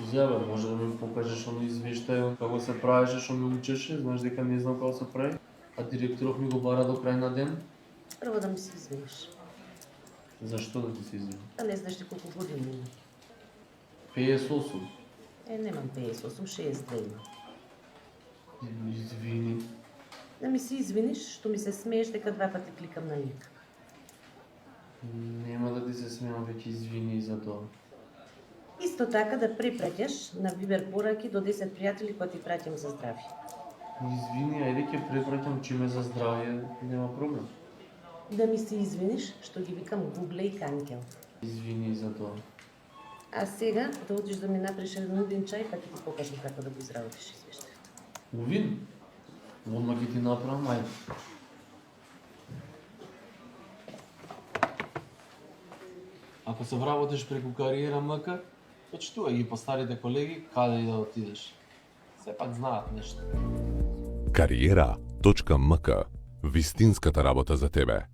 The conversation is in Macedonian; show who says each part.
Speaker 1: изјава, може да ми покажеш оној извештај како се правеше, што ме учеше, знаеш дека не знам како се прави, а директоров ми го бара до крај на ден.
Speaker 2: Прво да ми се извиниш.
Speaker 1: Зашто да ти се извини?
Speaker 2: А не знаеш ли колку години имам?
Speaker 1: 58.
Speaker 2: Немам 58, 62 имам.
Speaker 1: Извини.
Speaker 2: Да ми се извиниш, што ми се смееш дека 2 пати кликам на линк.
Speaker 1: Нема да ти се смеам, веќе извини за тоа.
Speaker 2: Исто така да препраќаш на Вибер пораки до 10 пријатели кои ти праќам за здравје.
Speaker 1: Извини, ајде ќе препраќам чиме за здравје, нема проблем.
Speaker 2: Да ми се извиниш што ги викам Гугле и Канкел.
Speaker 1: Извини за тоа.
Speaker 2: А сега да одиш да ми направиш еден удин чај, па ќе ти покажам како да го изработиш извештајот.
Speaker 1: Увин? Одма ќе ти направам, ајде. Ако се вработиш преку Кариера МК, почитувај ги по старите колеги каде и да отидеш. Сепак знаат нешто.
Speaker 3: Кариера.мк. Вистинската работа за тебе.